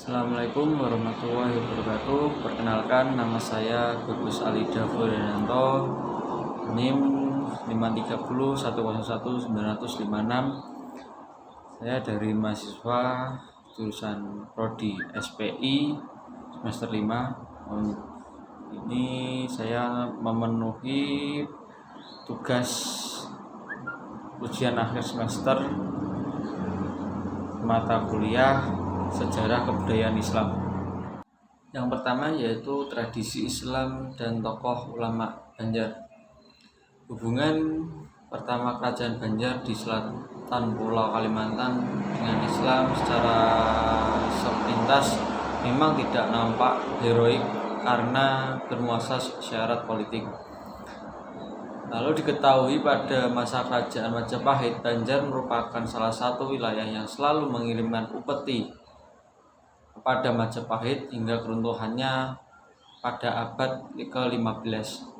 Assalamualaikum warahmatullahi wabarakatuh. Perkenalkan, nama saya Gugus Ali Davodananto, NIM 530101956. Saya dari mahasiswa jurusan Prodi SPI semester 5. Ini saya memenuhi tugas ujian akhir semester mata kuliah Sejarah Kebudayaan Islam. Yang pertama yaitu tradisi Islam dan tokoh ulama Banjar. Hubungan pertama kerajaan Banjar di selatan Pulau Kalimantan dengan Islam secara sepintas memang tidak nampak heroik karena bernuansa syarat politik. Lalu diketahui pada masa kerajaan Majapahit, Banjar merupakan salah satu wilayah yang selalu mengirimkan upeti kepada Majapahit hingga keruntuhannya pada abad ke-15.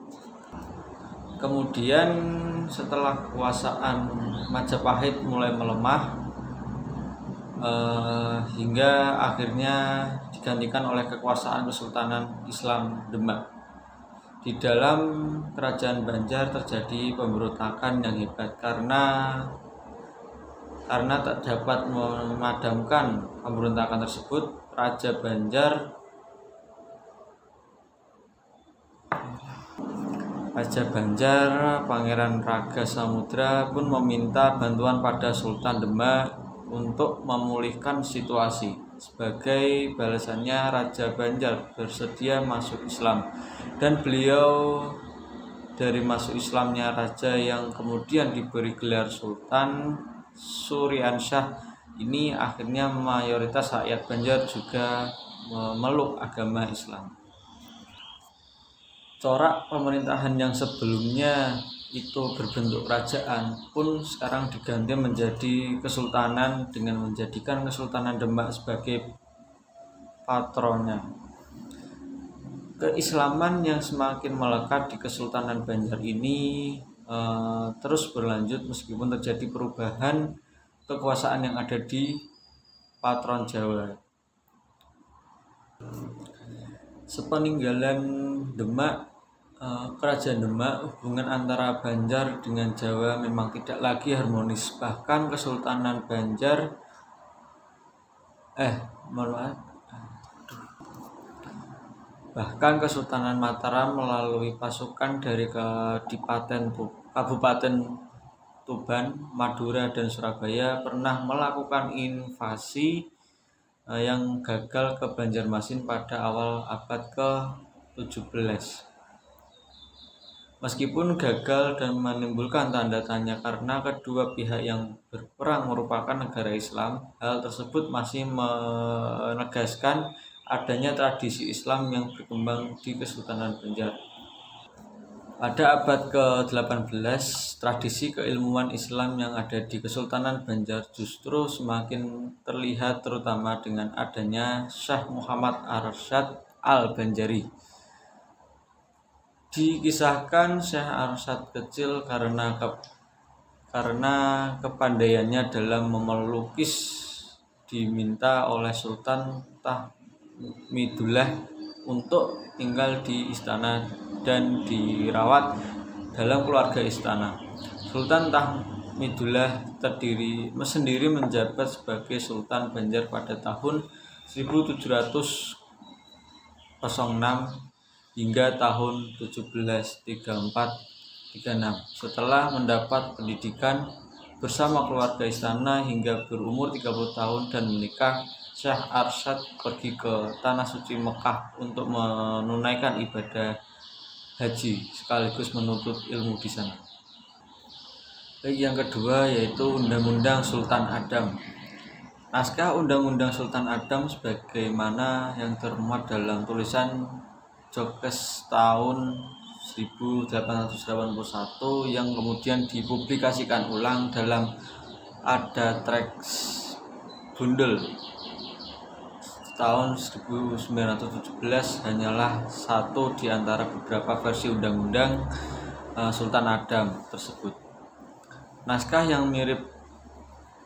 Kemudian setelah kekuasaan Majapahit mulai melemah hingga akhirnya digantikan oleh kekuasaan Kesultanan Islam Demak. Di dalam kerajaan Banjar terjadi pemberontakan yang hebat karena tak dapat memadamkan pemberontakan tersebut. Raja Banjar, Pangeran Raga Samudra pun meminta bantuan pada Sultan Demak untuk memulihkan situasi. Sebagai balasannya, Raja Banjar bersedia masuk Islam, dan beliau dari masuk Islamnya raja yang kemudian diberi gelar Sultan Suryansyah ini, akhirnya mayoritas rakyat Banjar juga memeluk agama Islam. Corak pemerintahan yang sebelumnya itu berbentuk kerajaan pun sekarang diganti menjadi kesultanan dengan menjadikan Kesultanan Demak sebagai patronnya. Keislaman yang semakin melekat di Kesultanan Banjar ini terus berlanjut meskipun terjadi perubahan kekuasaan yang ada di Patron Jawa. Sepeninggalan Demak, Kerajaan Demak, hubungan antara Banjar dengan Jawa memang tidak lagi harmonis. Bahkan Kesultanan Banjar Bahkan Kesultanan Mataram melalui pasukan dari Kabupaten Tuban, Madura, dan Surabaya pernah melakukan invasi yang gagal ke Banjarmasin pada awal abad ke-17. Meskipun gagal dan menimbulkan tanda tanya karena kedua pihak yang berperang merupakan negara Islam, hal tersebut masih menegaskan adanya tradisi Islam yang berkembang di Kesultanan Banjar. Pada abad ke-18, tradisi keilmuan Islam yang ada di Kesultanan Banjar justru semakin terlihat, terutama dengan adanya Syekh Muhammad Arsyad Al-Banjari. Dikisahkan Syekh Arsyad kecil karena kepandaiannya dalam melukis diminta oleh Sultan Tahmidullah untuk tinggal di istana dan dirawat dalam keluarga istana. Sultan Tahmidullah sendiri menjabat sebagai Sultan Banjar pada tahun 1706 hingga tahun 1734-36. Setelah mendapat pendidikan bersama keluarga istana hingga berumur 30 tahun dan menikah, Syekh Arsyad pergi ke Tanah Suci Mekah untuk menunaikan ibadah haji sekaligus menuntut ilmu di sana. Yang kedua yaitu Undang-Undang Sultan Adam. Naskah Undang-Undang Sultan Adam sebagaimana yang termuat dalam tulisan Jokes tahun 1881 yang kemudian dipublikasikan ulang dalam Ada Treks Bundel tahun 1917 hanyalah satu di antara beberapa versi Undang-Undang Sultan Adam tersebut. Naskah yang mirip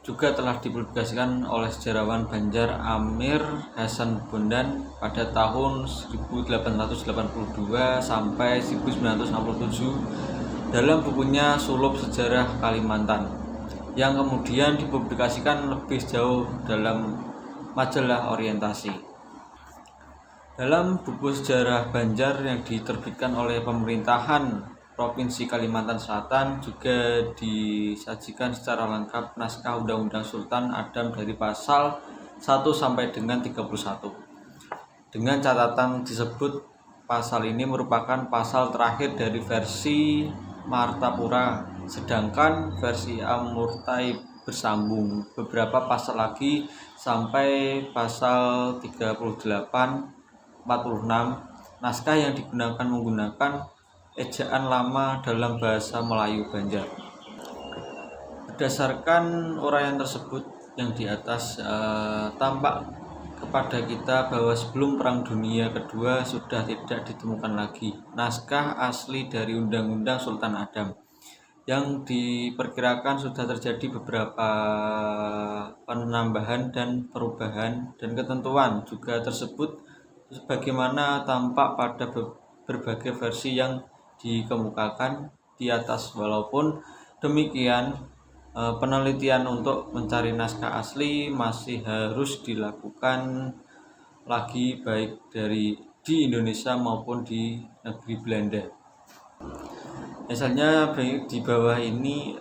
juga telah dipublikasikan oleh sejarawan Banjar Amir Hasan Bondan pada tahun 1882 sampai 1967 dalam bukunya Sulup Sejarah Kalimantan, yang kemudian dipublikasikan lebih jauh dalam majalah Orientasi. Dalam buku sejarah Banjar yang diterbitkan oleh pemerintahan Provinsi Kalimantan Selatan juga disajikan secara lengkap naskah Undang-Undang Sultan Adam dari pasal 1 sampai dengan 31. Dengan catatan disebut pasal ini merupakan pasal terakhir dari versi Martapura, sedangkan versi Amurtai bersambung beberapa pasal lagi sampai pasal 38, 46. Naskah yang digunakan menggunakan ejaan lama dalam bahasa Melayu Banjar. Berdasarkan uraian tersebut yang di atas, tampak kepada kita bahwa sebelum Perang Dunia Kedua sudah tidak ditemukan lagi naskah asli dari Undang-Undang Sultan Adam, yang diperkirakan sudah terjadi beberapa penambahan dan perubahan dan ketentuan juga tersebut sebagaimana tampak pada berbagai versi yang dikemukakan di atas. Walaupun demikian, penelitian untuk mencari naskah asli masih harus dilakukan lagi baik di Indonesia maupun di negeri Belanda. Misalnya di bawah ini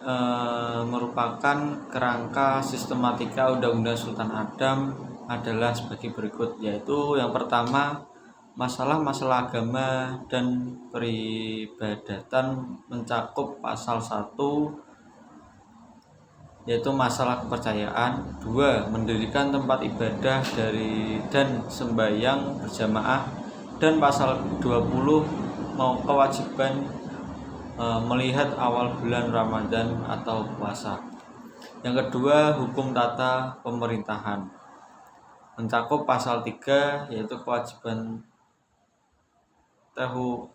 merupakan kerangka sistematika Undang-Undang Sultan Adam adalah sebagai berikut, yaitu yang pertama, masalah-masalah agama dan peribadatan mencakup pasal 1, yaitu masalah kepercayaan. 2. Mendirikan tempat ibadah dan sembahyang berjamaah, dan pasal 20 kewajiban melihat awal bulan Ramadan atau puasa. Yang kedua, hukum tata pemerintahan mencakup pasal 3, yaitu kewajiban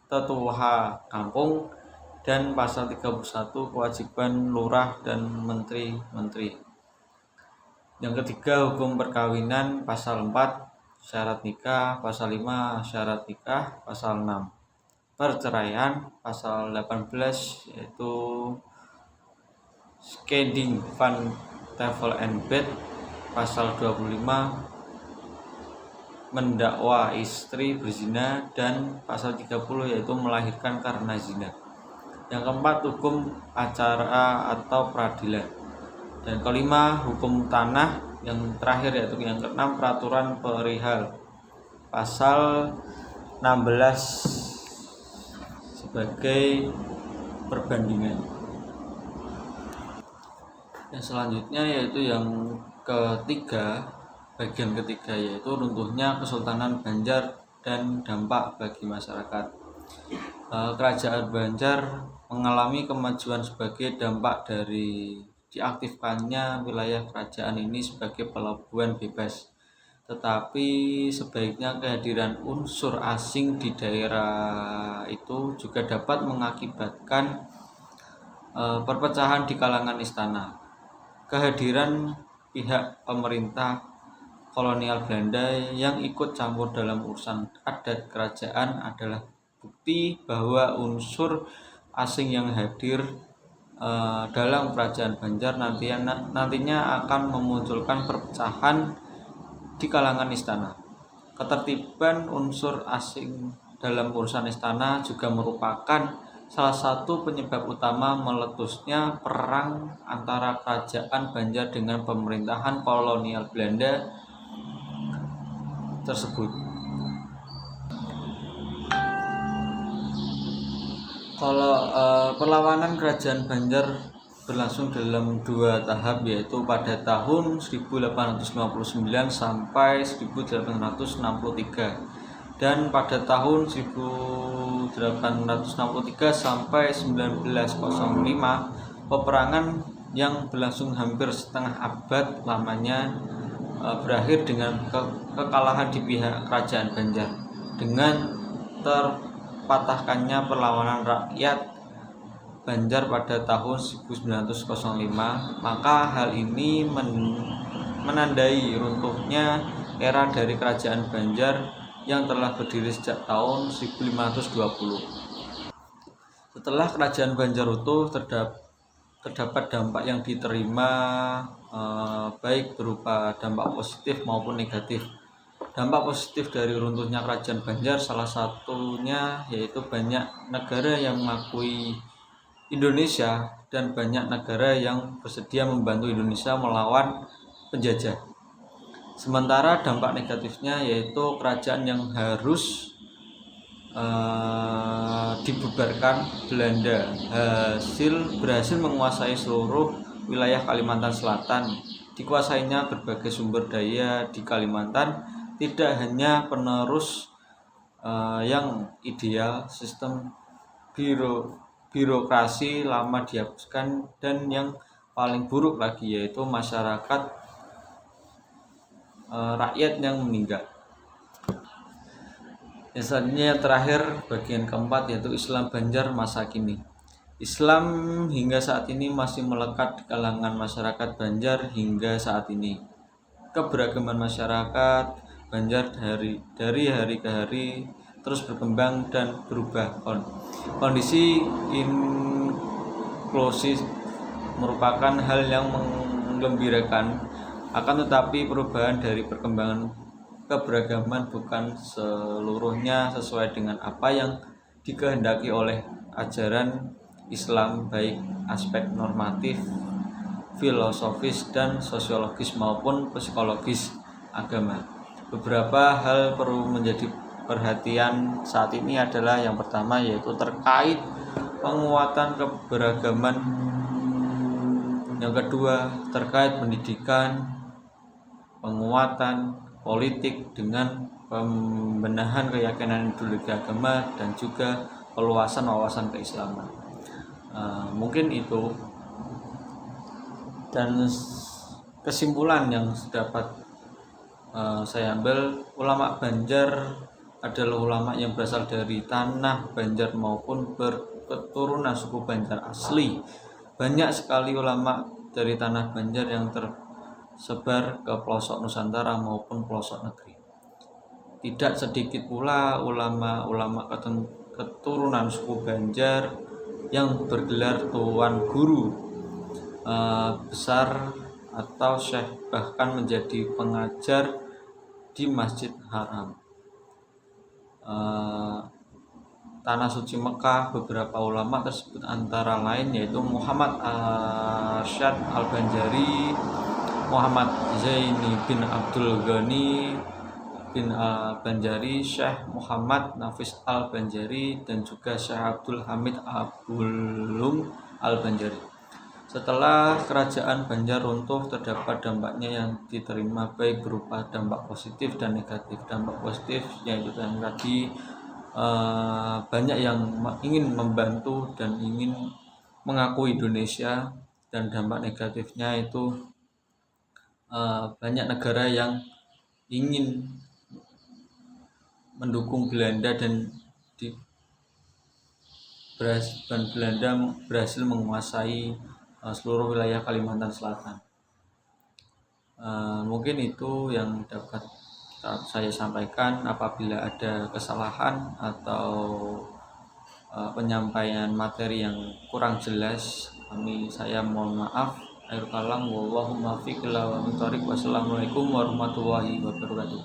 tetuha kampung, dan pasal 31 kewajiban lurah dan menteri-menteri. Yang ketiga, hukum perkawinan pasal 4 syarat nikah, pasal 5 syarat nikah, pasal 6 perceraian, pasal 18 yaitu Schending van Tevel and Bed, pasal 25 mendakwa istri berzina, dan pasal 30 yaitu melahirkan karena zina. Yang keempat, hukum acara atau peradilan. Dan kelima, hukum tanah. Yang terakhir yaitu yang keenam, peraturan perihal pasal 16 sebagai perbandingan. Yang selanjutnya yaitu yang ketiga, bagian ketiga, yaitu runtuhnya Kesultanan Banjar dan dampak bagi masyarakat. Kerajaan Banjar mengalami kemajuan sebagai dampak dari diaktifkannya wilayah kerajaan ini sebagai pelabuhan bebas. Tetapi sebaiknya kehadiran unsur asing di daerah itu juga dapat mengakibatkan perpecahan di kalangan istana. Kehadiran pihak pemerintah kolonial Belanda yang ikut campur dalam urusan adat kerajaan adalah bukti bahwa unsur asing yang hadir dalam kerajaan Banjar nantinya akan memunculkan perpecahan di kalangan istana. Ketertiban unsur asing dalam urusan istana juga merupakan salah satu penyebab utama meletusnya perang antara kerajaan Banjar dengan pemerintahan kolonial Belanda tersebut. Kalau perlawanan kerajaan Banjar berlangsung dalam 2 tahap, yaitu pada tahun 1859 sampai 1863, dan pada tahun 1863 sampai 1905. Peperangan yang berlangsung hampir setengah abad lamanya berakhir dengan kekalahan di pihak kerajaan Banjar dengan terpatahkannya perlawanan rakyat Banjar pada tahun 1905, maka hal ini menandai runtuhnya era dari Kerajaan Banjar yang telah berdiri sejak tahun 1520. Setelah Kerajaan Banjar runtuh, terdapat dampak yang diterima baik berupa dampak positif maupun negatif. Dampak positif dari runtuhnya Kerajaan Banjar salah satunya yaitu banyak negara yang mengakui Indonesia dan banyak negara yang bersedia membantu Indonesia melawan penjajah. Sementara dampak negatifnya yaitu kerajaan yang harus dibubarkan Belanda berhasil menguasai seluruh wilayah Kalimantan Selatan. Dikuasainya berbagai sumber daya di Kalimantan, tidak hanya penerus yang ideal, sistem birokrasi lama dihapuskan, dan yang paling buruk lagi yaitu masyarakat rakyat yang meninggal. Selanjutnya terakhir bagian keempat yaitu Islam Banjar masa kini. Islam hingga saat ini masih melekat di kalangan masyarakat Banjar hingga saat ini. Keberagaman masyarakat Banjar dari hari ke hari terus berkembang dan berubah. Kondisi inklusif merupakan hal yang menggembirakan, akan tetapi perubahan dari perkembangan keberagaman bukan seluruhnya sesuai dengan apa yang dikehendaki oleh ajaran Islam, baik aspek normatif, filosofis, dan sosiologis maupun psikologis agama. Beberapa hal perlu menjadi perhatian saat ini adalah yang pertama yaitu terkait penguatan keberagaman, yang kedua terkait pendidikan, penguatan politik dengan pembenahan keyakinan ideologi agama, dan juga peluasan wawasan keislaman. Mungkin itu, dan kesimpulan yang dapat saya ambil, ulama Banjar adalah ulama yang berasal dari tanah Banjar maupun berketurunan suku Banjar asli. Banyak sekali ulama dari tanah Banjar yang tersebar ke pelosok Nusantara maupun pelosok negeri. Tidak sedikit pula ulama-ulama keturunan suku Banjar yang bergelar tuan guru besar atau syekh, bahkan menjadi pengajar di Masjid Haram, Tanah Suci Mekah. Beberapa ulama tersebut antara lain yaitu Muhammad Arsyad Al-Banjari, Muhammad Zaini bin Abdul Ghani bin Al-Banjari, Syekh Muhammad Nafis Al-Banjari, dan juga Syekh Abdul Hamid Abulum Al-Banjari. Setelah kerajaan Banjar runtuh, terdapat dampaknya yang diterima baik berupa dampak positif dan negatif. Dampak positif yaitu yang tadi, banyak yang ingin membantu dan ingin mengakui Indonesia, dan dampak negatifnya itu banyak negara yang ingin mendukung Belanda dan Belanda berhasil menguasai seluruh wilayah Kalimantan Selatan. Mungkin itu yang dapat saya sampaikan. Apabila ada kesalahan atau penyampaian materi yang kurang jelas, saya mohon maaf. Akhir kalam, wallahumma fiqh wa min thariq. Wassalamualaikum warahmatullahi wabarakatuh.